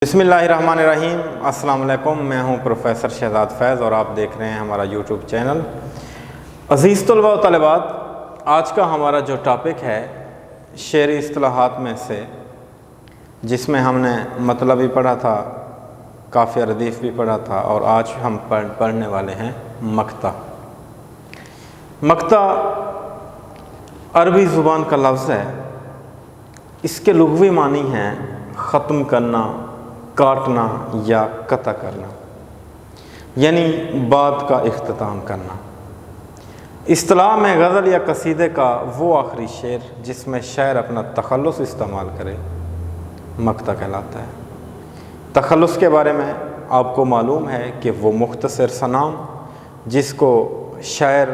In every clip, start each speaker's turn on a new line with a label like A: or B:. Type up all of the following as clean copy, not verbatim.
A: बिस्मिल्लाहिर्रहमानिर्रहीम। अस्सलाम वालेकुम। मैं हूं प्रोफेसर शहजाद फैज़ और आप देख रहे हैं हमारा यूट्यूब चैनल। अज़ीज़ तलबा व तलबात, आज का हमारा जो टॉपिक है शेरी इस्तिलाहात में से, जिसमें हमने मतलब भी पढ़ा था, काफ़िया रदीफ़ भी पढ़ा था, और आज हम पढ़ने वाले हैं मक्ता। मक्ता अरबी ज़ुबान का लफ्ज़ है। इसके लुग़वी मानी हैं ख़त्म करना, काटना या कता करना, यानी बात का इख्तिताम करना। इस्तिलाह में गज़ल या कसीदे का वो आखिरी शेर जिसमें शायर अपना तखल्लुस इस्तेमाल करे मक्ता कहलाता है। तखल्लुस के बारे में आपको मालूम है कि वो मुख्तसर सा नाम जिसको शायर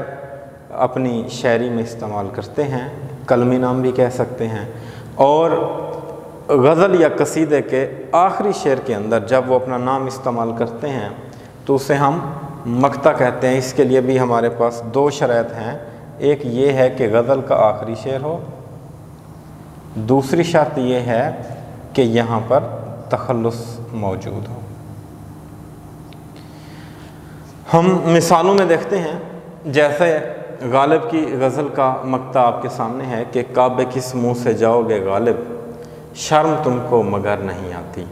A: अपनी शायरी में इस्तेमाल करते हैं, कलमी नाम भी कह सकते हैं, और गज़ल या कसीदे के आखिरी शेर के अंदर जब वो अपना नाम इस्तेमाल करते हैं तो उसे हम मक्ता कहते हैं। इसके लिए भी हमारे पास दो शर्त हैं। एक ये है कि गज़ल का आखिरी शेर हो, दूसरी शर्त ये है कि यहाँ पर तखल्लुस मौजूद हो। हम मिसालों में देखते हैं, जैसे गालिब की गज़ल का मक्ता आपके सामने है कि काबे किस मुँह से जाओगे गालिब, शर्म तुमको मगर नहीं आती।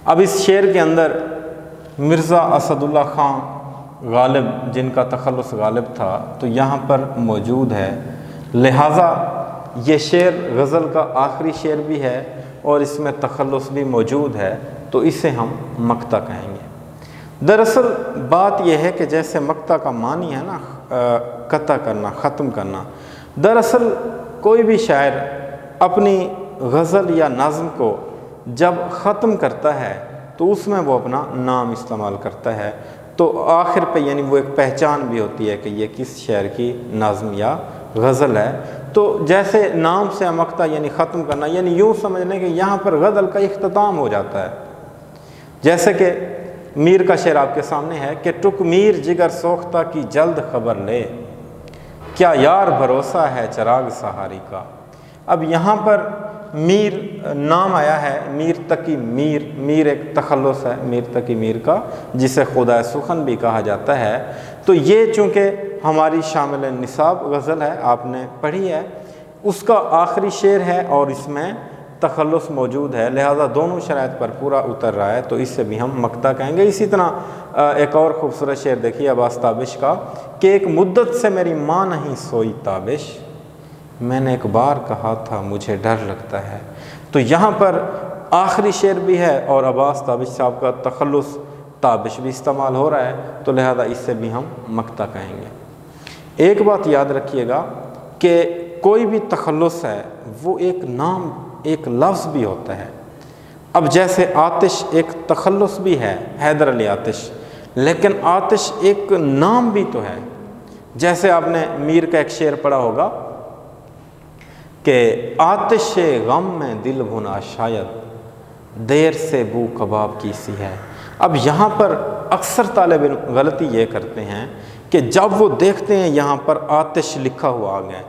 A: अब इस शेर के अंदर मिर्ज़ा असदुल्ला ख़ान गालिब, जिनका तखल्लुस गालिब था, तो यहाँ पर मौजूद है। लिहाजा ये शेर गज़ल का आखिरी शेर भी है और इसमें तखल्लुस भी मौजूद है, तो इसे हम मक्ता कहेंगे। दरअसल बात यह है कि जैसे मक्ता का मानी है ना कता करना, ख़त्म करना, दरअसल कोई भी शायर अपनी गज़ल या नज़्म को जब ख़त्म करता है तो उसमें वो अपना नाम इस्तेमाल करता है, तो आखिर पे यानी वो एक पहचान भी होती है कि ये किस शायर की नज़्म या गज़ल है। तो जैसे नाम से मक्ता यानी ख़त्म करना, यानी यूँ समझ लें कि यहाँ पर गज़ल का इख्तिताम हो जाता है। जैसे कि मीर का शेर आपके सामने है कि टुक मीर जिगर सोख्ता की जल्द खबर ले, क्या यार भरोसा है चराग सहारी का। अब यहाँ पर मीर नाम आया है, मीर तकी मीर, मीर एक तखल्लुस है मीर तकी मीर का, जिसे खुदा सुखन भी कहा जाता है। तो ये चूँकि हमारी शामिल निसाब गज़ल है, आपने पढ़ी है, उसका आखिरी शेर है और इसमें तखल्लुस मौजूद है, लिहाजा दोनों शराइत पर पूरा उतर रहा है, तो इससे भी हम मक्ता कहेंगे। इसी तरह एक और ख़ूबसूरत शेर देखिए अब्बास ताबिश का कि एक मुद्दत से मेरी माँ नहीं सोई ताबिश, मैंने एक बार कहा था मुझे डर लगता है। तो यहाँ पर आखिरी शेर भी है और अब्बास ताबिश साहब का तखल्लुस ताबिश भी इस्तेमाल हो रहा है, तो लिहाजा इससे भी हम मक्ता कहेंगे। एक बात याद रखिएगा कि कोई भी तखल्लुस है वो एक नाम, एक लफ्ज़ भी होता है। अब जैसे आतिश एक तखल्लुस भी है, हैदर अली आतिश, लेकिन आतिश एक नाम भी तो है। जैसे आपने मीर का एक शेर पढ़ा होगा कि आतिश गम में दिल भुना शायद, देर से बू कबाब की सी है। अब यहाँ पर अक्सर तालिब इल्म गलती ये करते हैं कि जब वो देखते हैं यहाँ पर आतिश लिखा हुआ आ गया,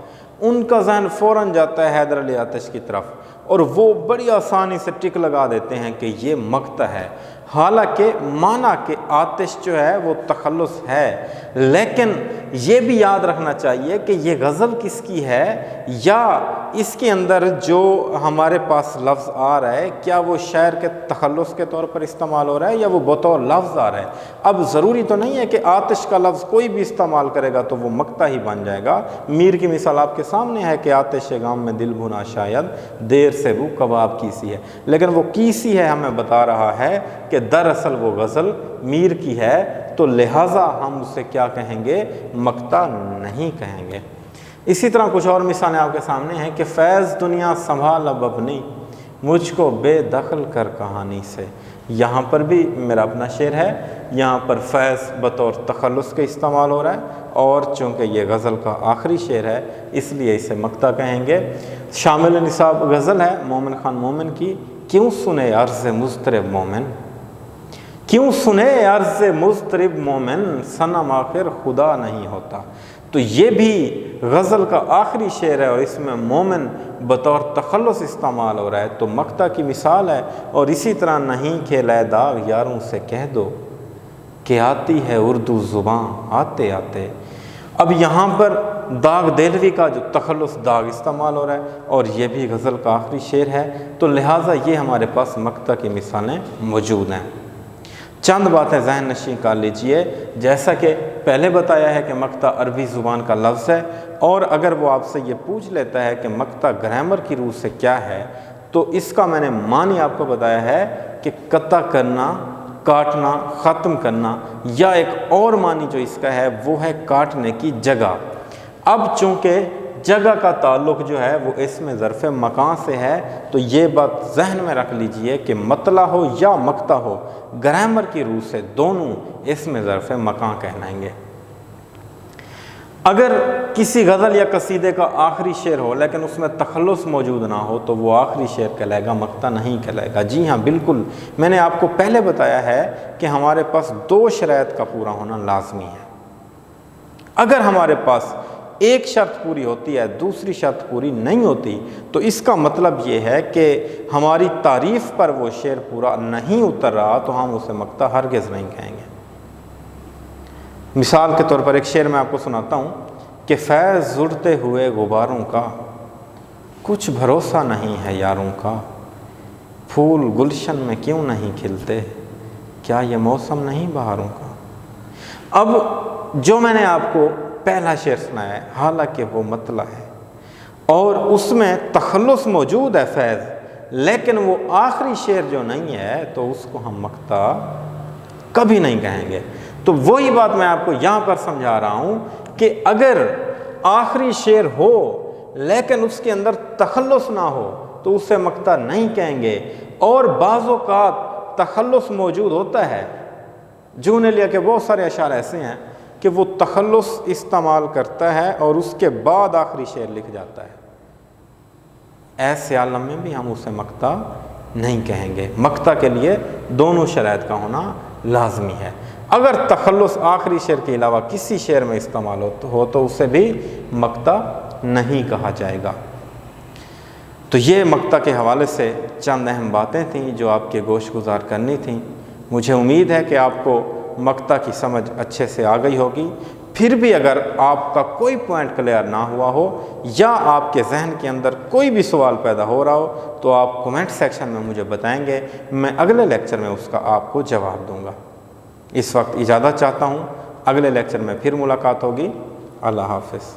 A: उनका ज़हन फ़ौरन जाता है हैदर अली आतिश की तरफ और वो बड़ी आसानी से टिक लगा देते हैं कि ये मक्ता है। हालांकि माना कि आतिश जो है वो तखल्लुस है, लेकिन ये भी याद रखना चाहिए कि ये गज़ल किसकी है या इसके अंदर जो हमारे पास लफ्ज़ आ रहा है क्या वो शायर के तखल्लुस के तौर पर इस्तेमाल हो रहा है या वो बतौर लफ्ज़ आ रहा है। अब ज़रूरी तो नहीं है कि आतिश का लफ्ज़ कोई भी इस्तेमाल करेगा तो वो मक्ता ही बन जाएगा। मीर की मिसाल आपके सामने है कि आतिश गाम में दिल भुना शायद, देर से वो कबाब की सी है, लेकिन वो की सी है हमें बता रहा है कि दरअसल वो गज़ल मीर की है, तो लिहाजा हम उसे क्या कहेंगे, मक्ता नहीं कहेंगे। इसी तरह कुछ और मिसालें आपके सामने हैं कि फैज़ दुनिया संभाल अब अपनी, मुझको बेदखल कर कहानी से। यहाँ पर भी मेरा अपना शेर है, यहाँ पर फैज़ बतौर तखल्लुस के इस्तेमाल हो रहा है और चूँकि ये गज़ल का आखिरी शेर है इसलिए इसे मक्ता कहेंगे। शामिल निसाब गज़ल है मोमिन ख़ान मोमिन की, क्यों सुने अर्ज़ मुज़तरिब मोमिन, क्यों सुने अर्ज़ मुज़तरिब मोमिन, सनम आखिर खुदा नहीं होता। तो تو یہ بھی غزل کا آخری شعر ہے اور اس میں مومن بطور تخلص استعمال ہو رہا ہے، تو مقطع کی مثال ہے۔ اور اسی طرح نہیں کھیلائے داغ یاروں سے کہہ دو کہ آتی ہے اردو زباں آتے آتے۔ اب یہاں پر داغ دہلوی کا جو تخلص داغ استعمال ہو رہا ہے اور یہ بھی غزل کا آخری شعر ہے، تو لہٰذا یہ ہمارے پاس مقطع کی مثالیں موجود ہیں۔ چند باتیں ذہن نشین کر لیجئے، جیسا کہ پہلے بتایا ہے کہ مقطع عربی زبان کا لفظ ہے، اور اگر وہ آپ سے یہ پوچھ لیتا ہے کہ مقطع گرامر کی روح سے کیا ہے، تو اس کا میں نے معنی آپ کو بتایا ہے کہ قطع کرنا، کاٹنا، ختم کرنا، یا ایک اور معنی جو اس کا ہے وہ ہے کاٹنے کی جگہ۔ اب چونکہ جگہ کا تعلق جو ہے وہ اس میں ظرف مکان سے ہے، تو یہ بات ذہن میں رکھ لیجئے کہ مطلع ہو یا مقطع ہو، گرامر کی روح سے دونوں اس میں ظرف مکان کہلائیں گے۔ اگر کسی غزل یا قصیدے کا آخری شعر ہو لیکن اس میں تخلص موجود نہ ہو تو وہ آخری شعر کہلائے گا، مقطع نہیں کہلائے گا۔ جی ہاں بالکل، میں نے آپ کو پہلے بتایا ہے کہ ہمارے پاس دو شرائط کا پورا ہونا لازمی ہے۔ اگر ہمارے پاس ایک شرط پوری ہوتی ہے، دوسری شرط پوری نہیں ہوتی، تو اس کا مطلب یہ ہے کہ ہماری تعریف پر وہ شعر پورا نہیں اتر رہا، تو ہم اسے مقطع ہرگز نہیں کہیں گے۔ مثال کے طور پر ایک شعر میں آپ کو سناتا ہوں کہ فیض اڑتے ہوئے غباروں کا کچھ بھروسہ نہیں ہے یاروں کا، پھول گلشن میں کیوں نہیں کھلتے، کیا یہ موسم نہیں بہاروں کا۔ اب جو میں نے آپ کو پہلا شعر سنایا ہے، حالانکہ وہ مطلع ہے اور اس میں تخلص موجود ہے فیض، لیکن وہ آخری شعر جو نہیں ہے تو اس کو ہم مقطع کبھی نہیں کہیں گے۔ تو وہی بات میں آپ کو یہاں پر سمجھا رہا ہوں کہ اگر آخری شعر ہو لیکن اس کے اندر تخلص نہ ہو تو اسے مقطع نہیں کہیں گے، اور بعض اوقات تخلص موجود ہوتا ہے۔ جون ایلیا کے بہت سارے اشعار ایسے ہیں کہ وہ تخلص استعمال کرتا ہے اور اس کے بعد آخری شعر لکھ جاتا ہے، ایسے عالم میں بھی ہم اسے مقطع نہیں کہیں گے۔ مقطع کے لیے دونوں شرائط کا ہونا لازمی ہے۔ اگر تخلص آخری شعر کے علاوہ کسی شعر میں استعمال ہو تو اسے بھی مقطع نہیں کہا جائے گا۔ تو یہ مقطع کے حوالے سے چند اہم باتیں تھیں جو آپ کے گوش گزار کرنی تھیں۔ مجھے امید ہے کہ آپ کو مقطع کی سمجھ اچھے سے آ گئی ہوگی۔ پھر بھی اگر آپ کا کوئی پوائنٹ کلیئر نہ ہوا ہو یا آپ کے ذہن کے اندر کوئی بھی سوال پیدا ہو رہا ہو تو آپ کمنٹ سیکشن میں مجھے بتائیں گے، میں اگلے لیکچر میں اس کا آپ کو جواب دوں گا۔ اس وقت اجازت چاہتا ہوں، اگلے لیکچر میں پھر ملاقات ہوگی۔ اللہ حافظ۔